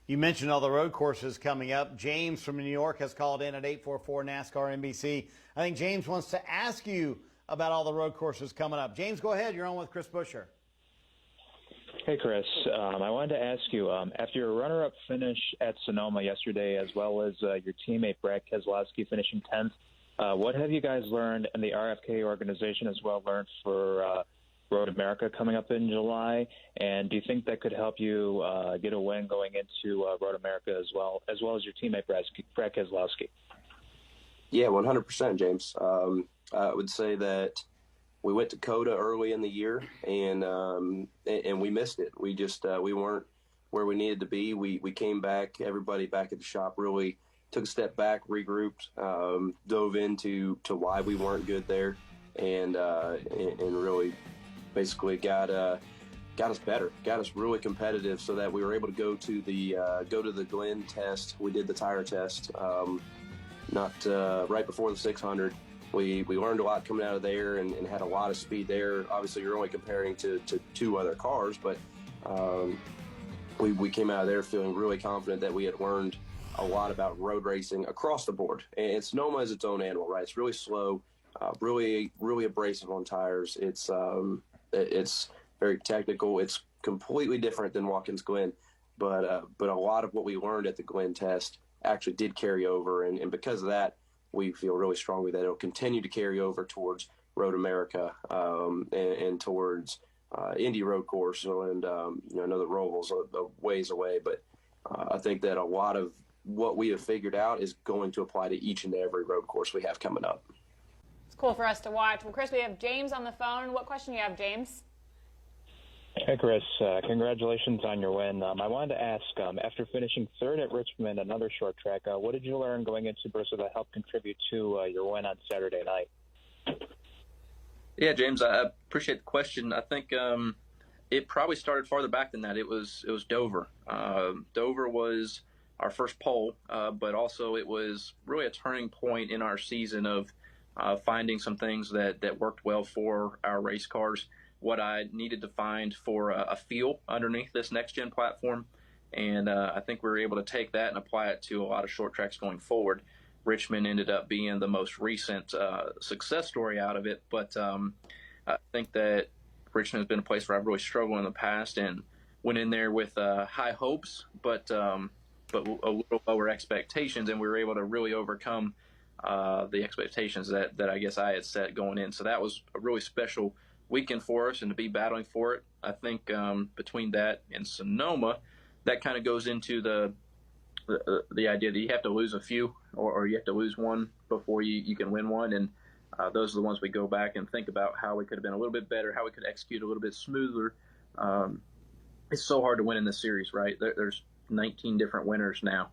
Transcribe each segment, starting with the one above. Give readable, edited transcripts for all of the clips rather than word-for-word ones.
You mentioned all the road courses coming up. James from New York has called in at 844 NASCAR NBC. I think James wants to ask you about all the road courses coming up. James, go ahead. You're on with Chris Buescher. Hey, Chris. I wanted to ask you, after your runner-up finish at Sonoma yesterday, as well as your teammate Brad Keselowski finishing 10th, what have you guys learned, and the RFK organization as well learned for Road America coming up in July? And do you think that could help you get a win going into Road America as well as your teammate Brad Keselowski? Yeah, 100%, James. I would say that we went to COTA early in the year, and we missed it. We just we weren't where we needed to be. We came back, everybody back at the shop really took a step back, regrouped, dove into why we weren't good there, and really basically got us better, got us really competitive, so that we were able to go to the Glen test. We did the tire test not right before the 600. We learned a lot coming out of there and had a lot of speed there. Obviously, you're only comparing to two other cars, but we came out of there feeling really confident that we had learned a lot about road racing across the board. And Sonoma is its own animal, right? It's really slow, really abrasive on tires. It's very technical. It's completely different than Watkins Glen, but a lot of what we learned at the Glen test actually did carry over, and because of that, we feel really strongly that it'll continue to carry over towards Road America and towards Indy Road Course. And I know the Roval's a ways away, but I think that a lot of what we have figured out is going to apply to each and every road course we have coming up. It's cool for us to watch. Well, Chris, we have James on the phone. What question do you have, James? Hey, Chris. Congratulations on your win. I wanted to ask, after finishing third at Richmond, another short track, what did you learn going into Bristol that helped contribute to your win on Saturday night? Yeah, James, I appreciate the question. I think it probably started farther back than that. It was Dover. Dover was our first pole, but also it was really a turning point in our season of finding some things that worked well for our race cars, what I needed to find for a feel underneath this next-gen platform. And I think we were able to take that and apply it to a lot of short tracks going forward. Richmond ended up being the most recent success story out of it, but I think that Richmond has been a place where I've really struggled in the past and went in there with high hopes, but a little lower expectations, and we were able to really overcome the expectations that I guess I had set going in. So that was a really special weekend for us, and to be battling for it. I think between that and Sonoma, that kind of goes into the idea that you have to lose a few or you have to lose one before you can win one, and those are the ones we go back and think about how we could have been a little bit better, how we could execute a little bit smoother. It's so hard to win in this series, right? There's 19 different winners now,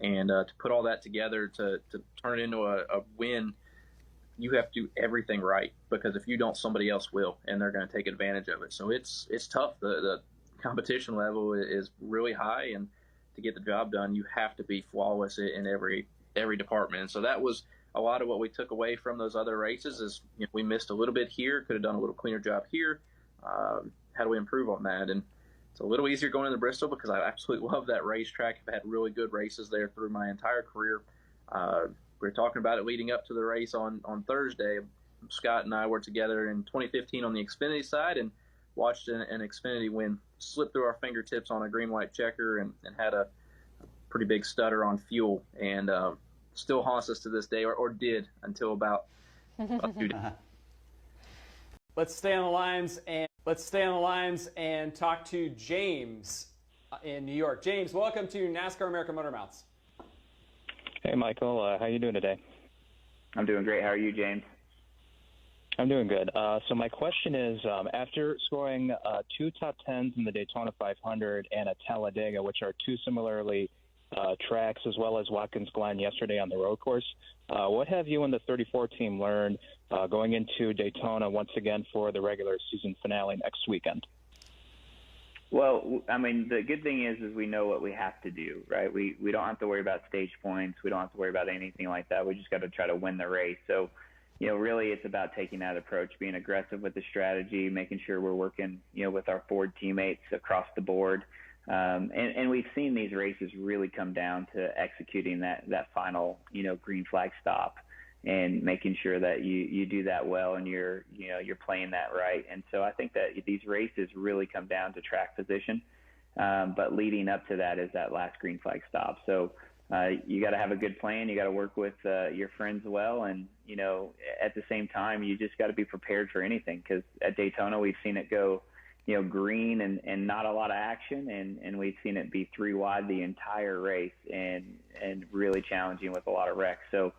and to put all that together to turn it into a win, you have to do everything right, because if you don't, somebody else will, and they're going to take advantage of it. So it's tough. The competition level is really high, and to get the job done, you have to be flawless in every department. And so that was a lot of what we took away from those other races is, we missed a little bit here, could have done a little cleaner job here. How do we improve on that? And it's a little easier going into Bristol because I absolutely love that racetrack. I've had really good races there through my entire career. We were talking about it leading up to the race on Thursday. Scott and I were together in 2015 on the Xfinity side and watched an Xfinity win slip through our fingertips on a green-white checker and had a pretty big stutter on fuel, and still haunts us to this day, or did until about 2 days. Let's stay on the lines and talk to James in New York. James, welcome to NASCAR American Motor Mouths. Hey, Michael. How you doing today? I'm doing great. How are you, James? I'm doing good. So my question is, after scoring 2 top 10s in the Daytona 500 and at Talladega, which are two similarly tracks, as well as Watkins Glen yesterday on the road course, what have you and the 34 team learned going into Daytona once again for the regular season finale next weekend? Well, I mean, the good thing is we know what we have to do, right? We don't have to worry about stage points. We don't have to worry about anything like that. We just got to try to win the race. So, really it's about taking that approach, being aggressive with the strategy, making sure we're working, with our Ford teammates across the board, And we've seen these races really come down to executing that final, green flag stop and making sure that you do that well and you're playing that right. And so I think that these races really come down to track position. But leading up to that is that last green flag stop. So you got to have a good plan. You got to work with your friends well. And, at the same time, you just got to be prepared for anything, because at Daytona, we've seen it go, green and not a lot of action. And we've seen it be 3 wide the entire race and really challenging with a lot of wrecks. So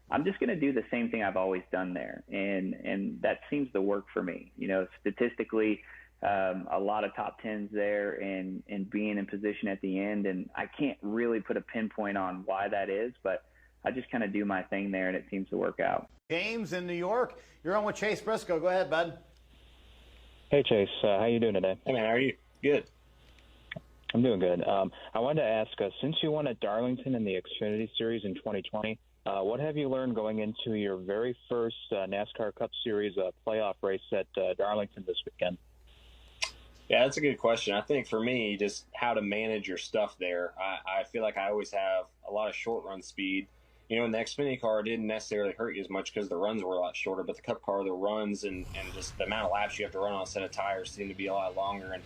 I'm just going to do the same thing I've always done there. And that seems to work for me. Statistically, a lot of top 10s there and being in position at the end. And I can't really put a pinpoint on why that is, but I just kind of do my thing there and it seems to work out. James in New York, you're on with Chase Briscoe. Go ahead, bud. Hey, Chase. How you doing today? Hey, man, how are you? Good. I'm doing good. I wanted to ask, since you won at Darlington in the Xfinity Series in 2020, what have you learned going into your very first NASCAR Cup Series playoff race at Darlington this weekend? Yeah, that's a good question. I think for me, just how to manage your stuff there. I feel like I always have a lot of short run speed. In the Xfinity car, it didn't necessarily hurt you as much because the runs were a lot shorter, but the Cup car, the runs and just the amount of laps you have to run on a set of tires seem to be a lot longer. And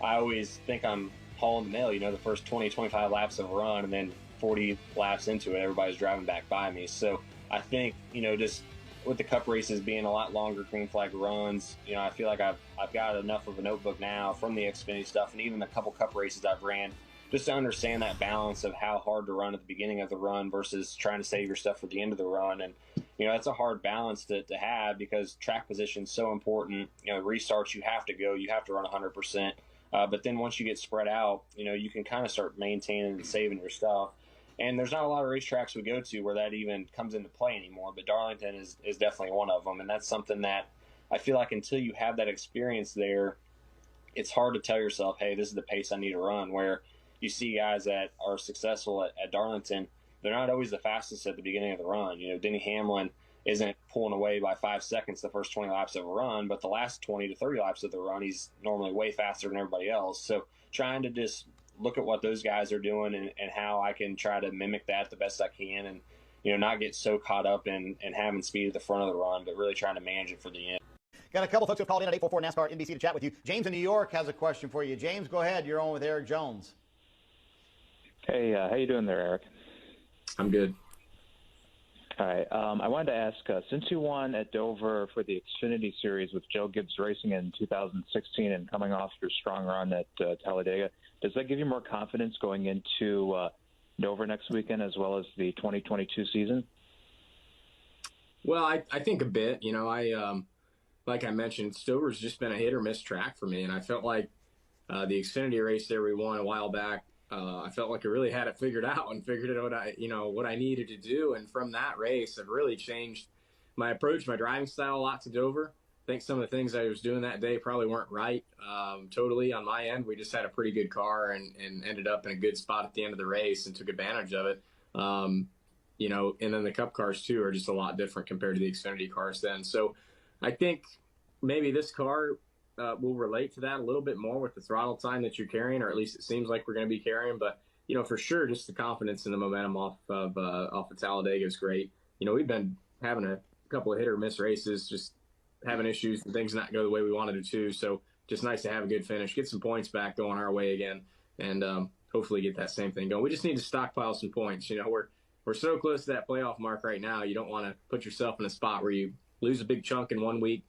I always think I'm hauling the nail, the first 20, 25 laps of a run, and then 40 laps into it, everybody's driving back by me. So I think, just with the Cup races being a lot longer green flag runs, I feel like I've got enough of a notebook now from the Xfinity stuff and even the couple Cup races I've ran, just to understand that balance of how hard to run at the beginning of the run versus trying to save your stuff for the end of the run. And, that's a hard balance to have because track position is so important. Restarts, you have to go, you have to run 100%. But then once you get spread out, you can kind of start maintaining and saving your stuff. And there's not a lot of racetracks we go to where that even comes into play anymore, but Darlington is definitely one of them. And that's something that I feel like until you have that experience there, it's hard to tell yourself, hey, this is the pace I need to run, where you see guys that are successful at Darlington, they're not always the fastest at the beginning of the run. Denny Hamlin isn't pulling away by 5 seconds the first 20 laps of a run, but the last 20 to 30 laps of the run, he's normally way faster than everybody else. So trying to just look at what those guys are doing and how I can try to mimic that the best I can and, not get so caught up in having speed at the front of the run, but really trying to manage it for the end. Got a couple folks who have called in at 844 NASCAR NBC to chat with you. James in New York has a question for you. James, go ahead. You're on with Eric Jones. Hey, how you doing there, Eric? I'm good. All right. I wanted to ask, since you won at Dover for the Xfinity Series with Joe Gibbs Racing in 2016 and coming off your strong run at Talladega, does that give you more confidence going into Dover next weekend as well as the 2022 season? Well, I think a bit. Like I mentioned, Dover's just been a hit or miss track for me, and I felt like the Xfinity race there we won a while back, I felt like I really had it figured out and figured out what I needed to do. And from that race, I've really changed my approach, my driving style a lot to Dover. I think some of the things I was doing that day probably weren't right totally on my end. We just had a pretty good car and ended up in a good spot at the end of the race and took advantage of it. And then the Cup cars too are just a lot different compared to the Xfinity cars then. So I think maybe this car will relate to that a little bit more with the throttle time that you're carrying, or at least it seems like we're going to be carrying. But, for sure, just the confidence and the momentum off of Talladega is great. We've been having a couple of hit or miss races, just having issues and things not go the way we wanted it to. So just nice to have a good finish, get some points back going our way again, and hopefully get that same thing going. We just need to stockpile some points. We're so close to that playoff mark right now. You don't want to put yourself in a spot where you lose a big chunk in 1 week.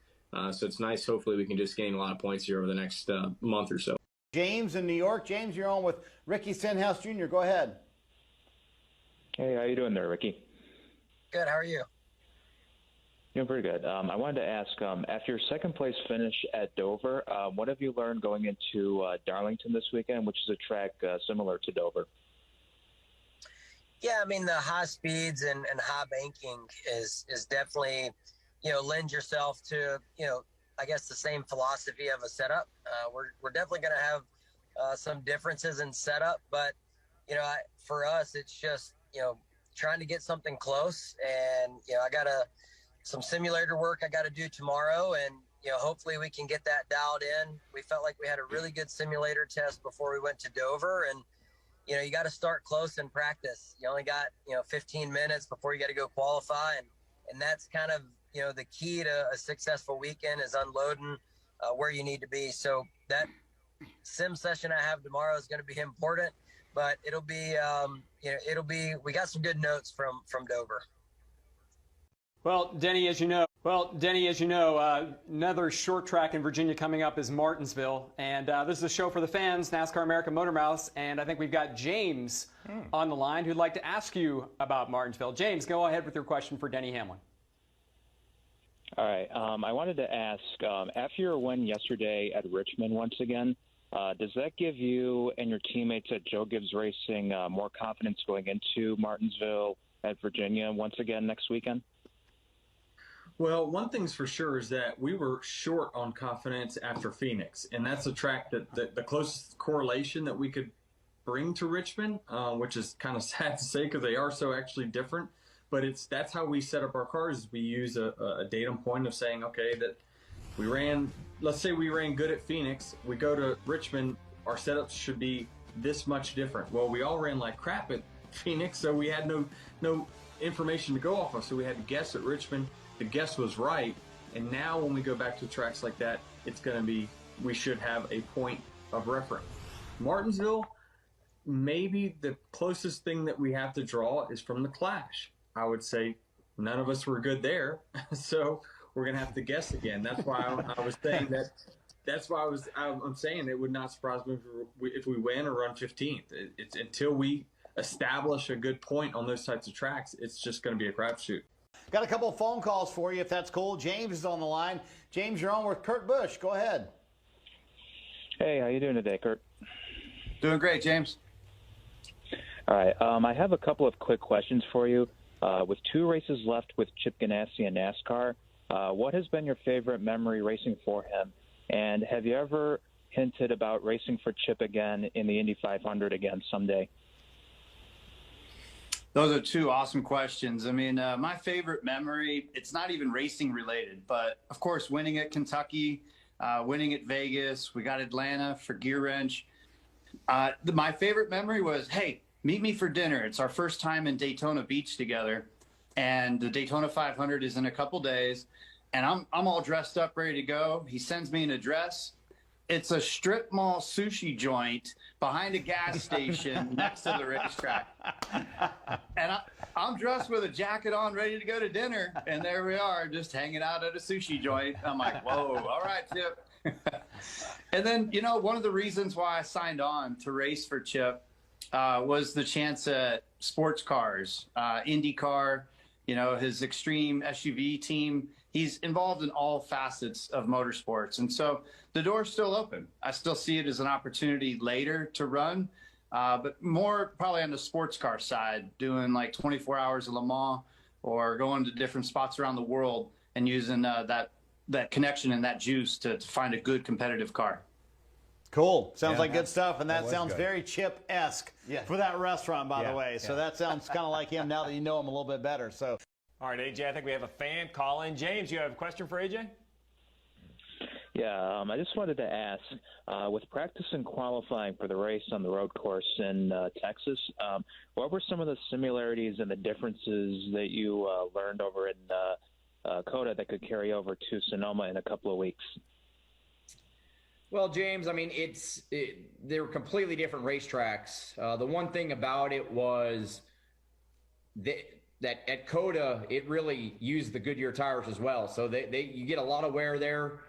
So it's nice. Hopefully we can just gain a lot of points here over the next month or so. James in New York. James, you're on with Ricky Stenhouse Jr. Go ahead. Hey, how you doing there, Ricky? Good. How are you? Doing pretty good. I wanted to ask, after your second place finish at Dover, what have you learned going into Darlington this weekend, which is a track similar to Dover? Yeah, the high speeds and high banking is definitely, lend yourself to, I guess the same philosophy of a setup. We're definitely going to have some differences in setup, but, for us, it's just, trying to get something close. And, I got some simulator work I got to do tomorrow. And, hopefully we can get that dialed in. We felt like we had a really good simulator test before we went to Dover, and you got to start close in practice. You only got 15 minutes before you got to go qualify, and that's kind of the key to a successful weekend is unloading where you need to be. So that sim session I have tomorrow is going to be important, but it'll be we got some good notes from Dover. Well, Denny, as you know, another short track in Virginia coming up is Martinsville. And this is a show for the fans, NASCAR American Motor Mouths. And I think we've got James on the line who'd like to ask you about Martinsville. James, go ahead with your question for Denny Hamlin. All right. I wanted to ask, after your win yesterday at Richmond once again, does that give you and your teammates at Joe Gibbs Racing more confidence going into Martinsville at Virginia once again next weekend? Well, one thing's for sure is that we were short on confidence after Phoenix, and that's a track that the closest correlation that we could bring to Richmond, which is kind of sad to say because they are so actually different. But that's how we set up our cars. We use a datum point of saying, okay, that let's say we ran good at Phoenix. We go to Richmond, our setups should be this much different. Well, we all ran like crap at Phoenix, so we had no information to go off of. So we had to guess at Richmond. The guess was right, and now when we go back to tracks like that, we should have a point of reference. Martinsville, maybe the closest thing that we have to draw is from the Clash. I would say none of us were good there, so we're gonna have to guess again. That's why I was saying that. That's why I'm saying it would not surprise me if we win or run 15th. It's until we establish a good point on those types of tracks, it's just going to be a crapshoot. Got a couple of phone calls for you, if that's cool. James is on the line. James, you're on with Kurt Busch. Go ahead. Hey, how you doing today, Kurt? Doing great, James. All right. I have a couple of quick questions for you. With 2 races left with Chip Ganassi in NASCAR, what has been your favorite memory racing for him? And have you ever hinted about racing for Chip again in the Indy 500 again someday? Those are 2 awesome questions. I mean, my favorite memory, it's not even racing related, but of course, winning at Kentucky, winning at Vegas, we got Atlanta for Gear Wrench. My favorite memory was, hey, meet me for dinner. It's our first time in Daytona Beach together, and the Daytona 500 is in a couple days, and I'm all dressed up, ready to go. He sends me an address. It's a strip mall sushi joint behind a gas station next to the racetrack. And I'm dressed with a jacket on, ready to go to dinner. And there we are, just hanging out at a sushi joint. I'm like, whoa, all right, Chip. And then, one of the reasons why I signed on to race for Chip was the chance at sports cars, IndyCar, his extreme SUV team. He's involved in all facets of motorsports. And so the door's still open. I still see it as an opportunity later to run, but more probably on the sports car side, doing like 24 hours of Le Mans or going to different spots around the world and using that connection and that juice to find a good competitive car. Cool. Sounds like good stuff, and that sounds very Chip-esque for that restaurant, by the way. So that sounds kind of like him now that you know him a little bit better. So. All right, AJ, I think we have a fan calling. James, you have a question for AJ? Yeah, I just wanted to ask, with practice and qualifying for the race on the road course in Texas, what were some of the similarities and the differences that you learned over in COTA that could carry over to Sonoma in a couple of weeks? Well, James, I mean, they're completely different racetracks. The one thing about it was that at COTA, it really used the Goodyear tires as well. So you get a lot of wear there.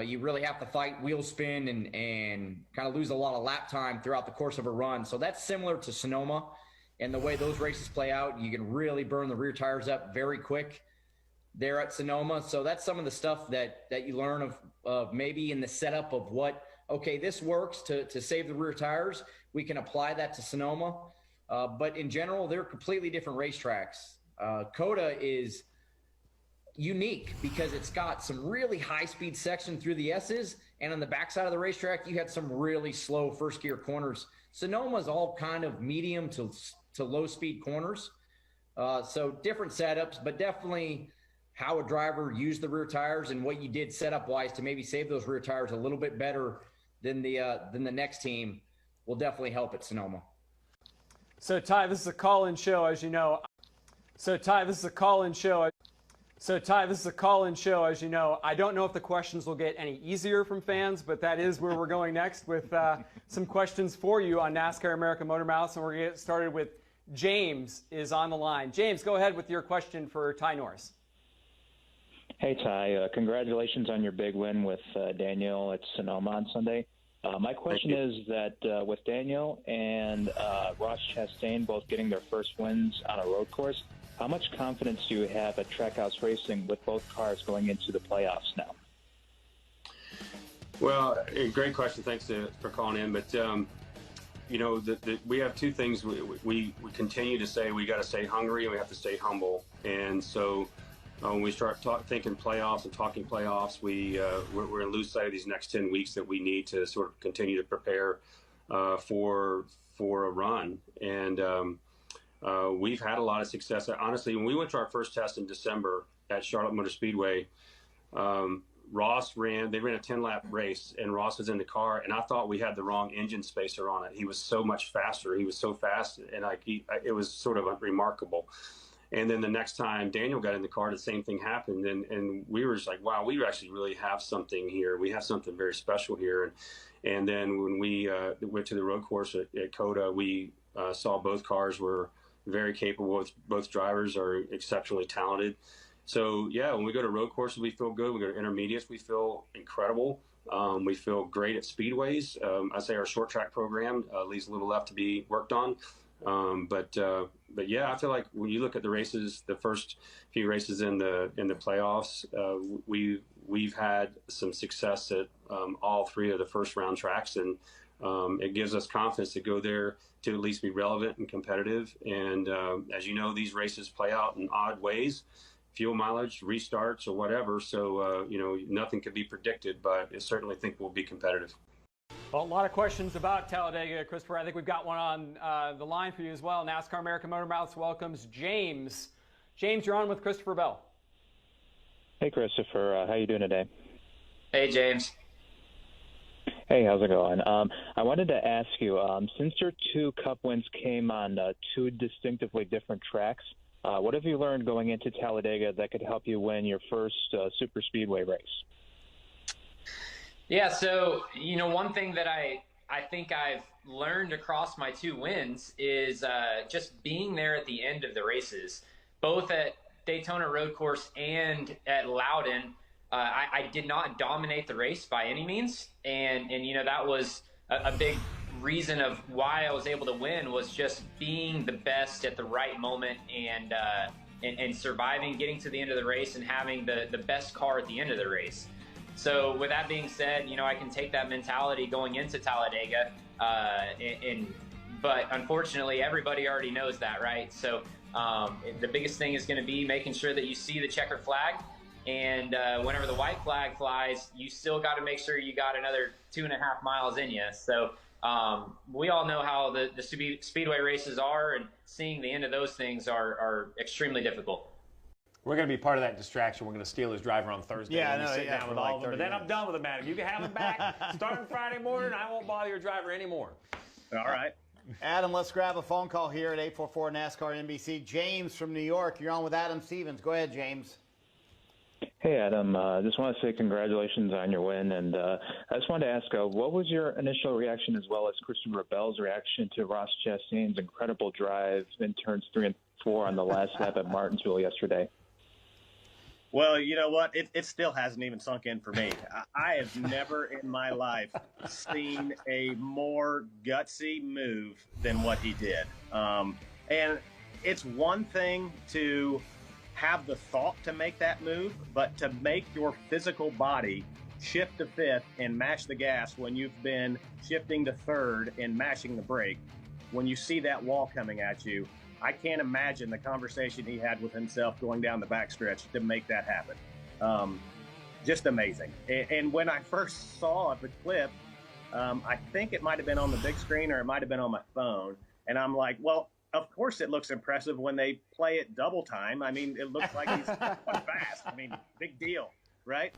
You really have to fight wheel spin and kind of lose a lot of lap time throughout the course of a run. So that's similar to Sonoma, and the way those races play out, you can really burn the rear tires up very quick there at Sonoma. So that's some of the stuff that you learn of maybe in the setup of okay, this works to save the rear tires. We can apply that to Sonoma. But in general, they're completely different racetracks. COTA is unique because it's got some really high-speed section through the S's, and on the backside of the racetrack, you had some really slow first-gear corners. Sonoma's all kind of medium to low-speed corners. So different setups, but definitely how a driver used the rear tires and what you did setup wise to maybe save those rear tires a little bit better than the next team will definitely help at Sonoma. So Ty, this is a call-in show, as you know. I don't know if the questions will get any easier from fans, but that is where we're going next with some questions for you on NASCAR America Motor Mouth, and we're going to get started with James is on the line. James, go ahead with your question for Ty Norris. Hey, Ty. Congratulations on your big win with Daniel at Sonoma on Sunday. My question is that with Daniel and Ross Chastain both getting their first wins on a road course, how much confidence do you have at Trackhouse Racing with both cars going into the playoffs now? Well, great question. Thanks for calling in. But, you know, we have two things. We continue to say we got to stay hungry and we have to stay humble. And so when we start thinking playoffs and talking playoffs, we're going to lose sight of these next 10 weeks that we need to sort of continue to prepare for a run. And we've had a lot of success. Honestly, when we went to our first test in December at Charlotte Motor Speedway, they ran a 10-lap race, and Ross was in the car, and I thought we had the wrong engine spacer on it. He was so much faster. He was so fast, and it was sort of remarkable. And then the next time Daniel got in the car, the same thing happened, and we were just like, wow, we actually really have something here. We have something very special here. And then when we went to the road course at COTA, we saw both cars were very capable. Both drivers are exceptionally talented. So, yeah, when we go to road courses, we feel good. We go to intermediates, we feel incredible. We feel great at speedways. I say our short track program leaves a little left to be worked on. But yeah, I feel like when you look at the races, the first few races in the playoffs, we've had some success at all three of the first round tracks, and it gives us confidence to go there to at least be relevant and competitive. And as you know, these races play out in odd ways, fuel mileage, restarts, or whatever. So you know, nothing could be predicted, but I certainly think we'll be competitive. Well, a lot of questions about Talladega, Christopher. I think we've got one on the line for you as well. NASCAR America Motor Mouths welcomes James. James, you're on with Christopher Bell. Hey, Christopher. How you doing today? Hey, James. Hey, how's it going? I wanted to ask you, since your 2 Cup wins came on 2 distinctively different tracks, what have you learned going into Talladega that could help you win your first super speedway race? Yeah, so, you know, one thing that I think I've learned across my 2 wins is just being there at the end of the races, both at Daytona Road Course and at Loudon. I did not dominate the race by any means, and you know, that was a big reason of why I was able to win, was just being the best at the right moment and surviving, getting to the end of the race, and having the best car at the end of the race. So with that being said, you know, I can take that mentality going into Talladega, but unfortunately everybody already knows that, right? So the biggest thing is going to be making sure that you see the checkered flag, and whenever the white flag flies, you still got to make sure you got another 2.5 miles in you. So we all know how the speedway races are, and seeing the end of those things are extremely difficult. We're going to be part of that distraction. We're going to steal his driver on Thursday. Yeah, and sit down with like all of them. But then I'm done with him, Adam. You can have him back starting Friday morning. I won't bother your driver anymore. All right. Adam, let's grab a phone call here at 844 NASCAR NBC. James from New York. You're on with Adam Stevens. Go ahead, James. Hey, Adam. Just want to say congratulations on your win. And I just wanted to ask, what was your initial reaction, as well as Christopher Bell's reaction, to Ross Chastain's incredible drive in turns 3 and 4 on the last lap at Martinsville yesterday? Well, you know what? It still hasn't even sunk in for me. I have never in my life seen a more gutsy move than what he did. And it's one thing to have the thought to make that move, but to make your physical body shift to 5th and mash the gas when you've been shifting to 3rd and mashing the brake, when you see that wall coming at you, I can't imagine the conversation he had with himself going down the backstretch to make that happen. Just amazing. And when I first saw the clip, I think it might have been on the big screen or it might have been on my phone. And I'm like, well, of course it looks impressive when they play it double time. I mean, it looks like he's going fast. I mean, big deal, right?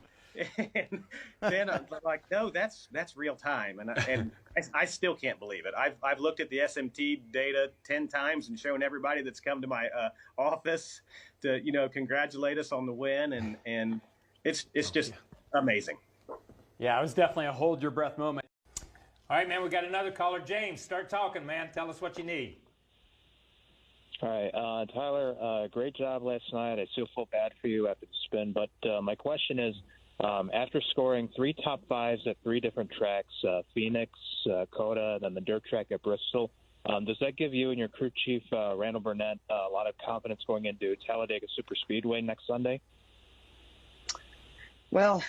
And then I'm like, no, that's real time, and I still can't believe it. I've looked at the SMT data 10 times and shown everybody that's come to my office to congratulate us on the win, and it's just amazing. Yeah, it was definitely a hold your breath moment. All right, man, we got another caller. James, start talking, man. Tell us what you need. All right, Tyler, great job last night. I still feel bad for you after the spin, but my question is, after scoring 3 top 5s at 3 different tracks, Phoenix, COTA, and then the dirt track at Bristol, does that give you and your crew chief, Randall Burnett, a lot of confidence going into Talladega Superspeedway next Sunday? Well,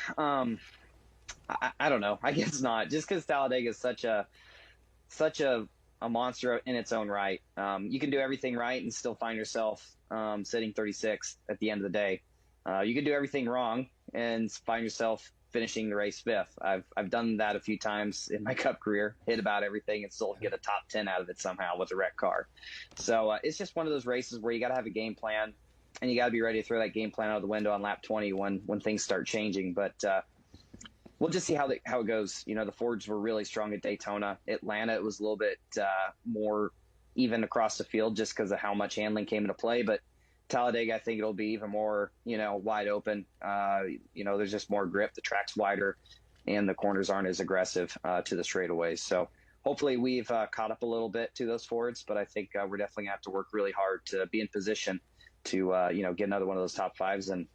I don't know. I guess not. Just because Talladega is such a monster in its own right. You can do everything right and still find yourself sitting 36th at the end of the day. You can do everything wrong and find yourself finishing the race 5th. I've done that a few times in my Cup career, hit about everything and still get a top 10 out of it somehow with a wrecked car. So it's just one of those races where you got to have a game plan, and you got to be ready to throw that game plan out of the window on lap 20 when things start changing. But we'll just see how it goes. The Fords were really strong at Daytona. Atlanta, it was a little bit more even across the field just because of how much handling came into play. But Talladega, I think it'll be even more, wide open. There's just more grip. The track's wider, and the corners aren't as aggressive to the straightaways. So hopefully we've caught up a little bit to those Fords, but I think we're definitely going to have to work really hard to be in position to, get another one of those top 5s and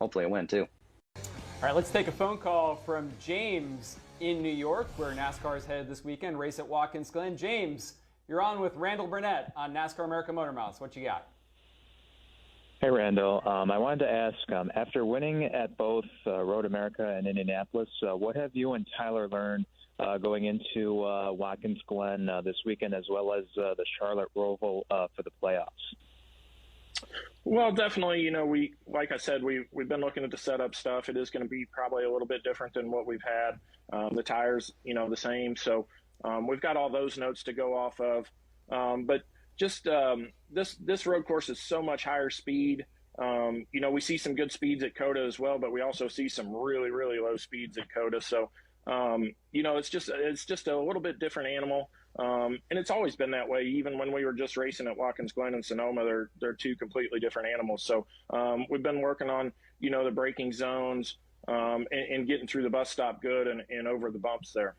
hopefully a win too. All right, let's take a phone call from James in New York, where NASCAR is headed this weekend, race at Watkins Glen. James, you're on with Randall Burnett on NASCAR America Motor Mouth. What you got? Hey, Randall. I wanted to ask, after winning at both Road America and Indianapolis, what have you and Tyler learned going into Watkins Glen this weekend, as well as the Charlotte Roval for the playoffs? Well, definitely, like I said, we've been looking at the setup stuff. It is going to be probably a little bit different than what we've had. The tires, the same. So we've got all those notes to go off of. But just this road course is so much higher speed. We see some good speeds at COTA as well, but we also see some really, really low speeds at COTA. So, it's just a little bit different animal. And it's always been that way. Even when we were just racing at Watkins Glen and Sonoma, they're 2 completely different animals. So we've been working on, the braking zones and getting through the bus stop good and over the bumps there.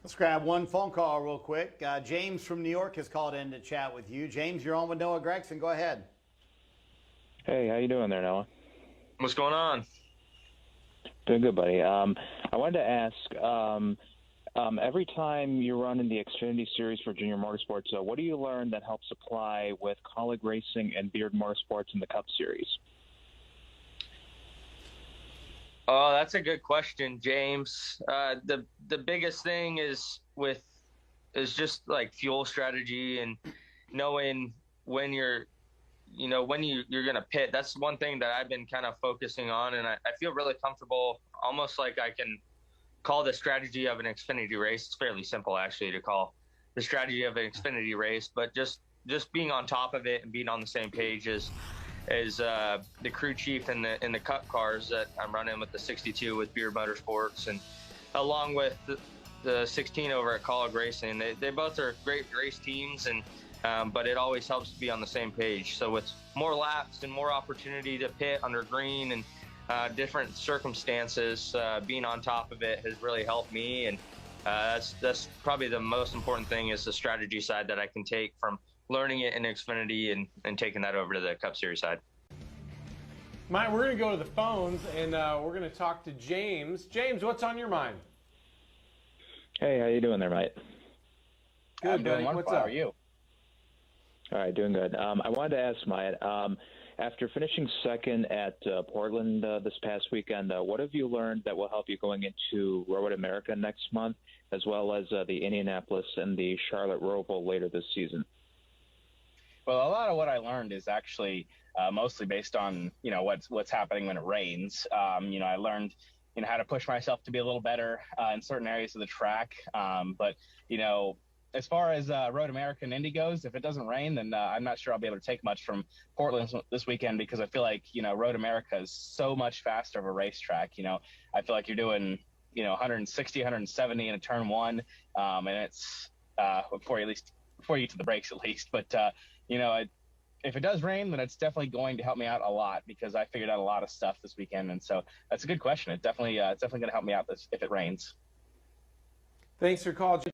Let's grab one phone call real quick. James from New York has called in to chat with you. James, you're on with Noah Gregson. Go ahead. Hey, how you doing there, Noah? What's going on? Doing good, buddy. I wanted to ask, every time you run in the Xfinity Series for Junior Motorsports, what do you learn that helps apply with Colleague Racing and Beard Motorsports in the Cup Series? Oh, that's a good question, James. The biggest thing is just like fuel strategy and knowing when you're going to pit. That's one thing that I've been kind of focusing on, and I feel really comfortable, almost like I can call the strategy of an Xfinity race. It's fairly simple, actually, to call the strategy of an Xfinity race, but just being on top of it and being on the same page as the crew chief in the Cup cars that I'm running with the 62 with Beard Motorsports, and along with the 16 over at Colleague Racing. They both are great race teams, and but it always helps to be on the same page. So with more laps and more opportunity to pit under green and different circumstances, being on top of it has really helped me. And that's probably the most important thing, is the strategy side that I can take from learning it in Xfinity and taking that over to the Cup Series side. Mike, we're going to go to the phones, and we're going to talk to James. James, what's on your mind? Hey, how you doing there, mate? Good, I'm doing buddy. wonderful. What's How up? are you? All right, doing good. I wanted to ask, Myatt, after finishing second at Portland this past weekend, what have you learned that will help you going into Road America next month, as well as the Indianapolis and the Charlotte Roval later this season? Well, a lot of what I learned is actually mostly based on what's happening when it rains. I learned how to push myself to be a little better in certain areas of the track, but as far as Road America and Indy goes, if it doesn't rain, then I'm not sure I'll be able to take much from Portland this weekend, because I feel like, Road America is so much faster of a racetrack. I feel like you're doing, 160, 170 in a turn one, and it's before you get to the brakes at least. But, if it does rain, then it's definitely going to help me out a lot, because I figured out a lot of stuff this weekend. And so that's a good question. It's definitely going to help me out if it rains. Thanks for calling.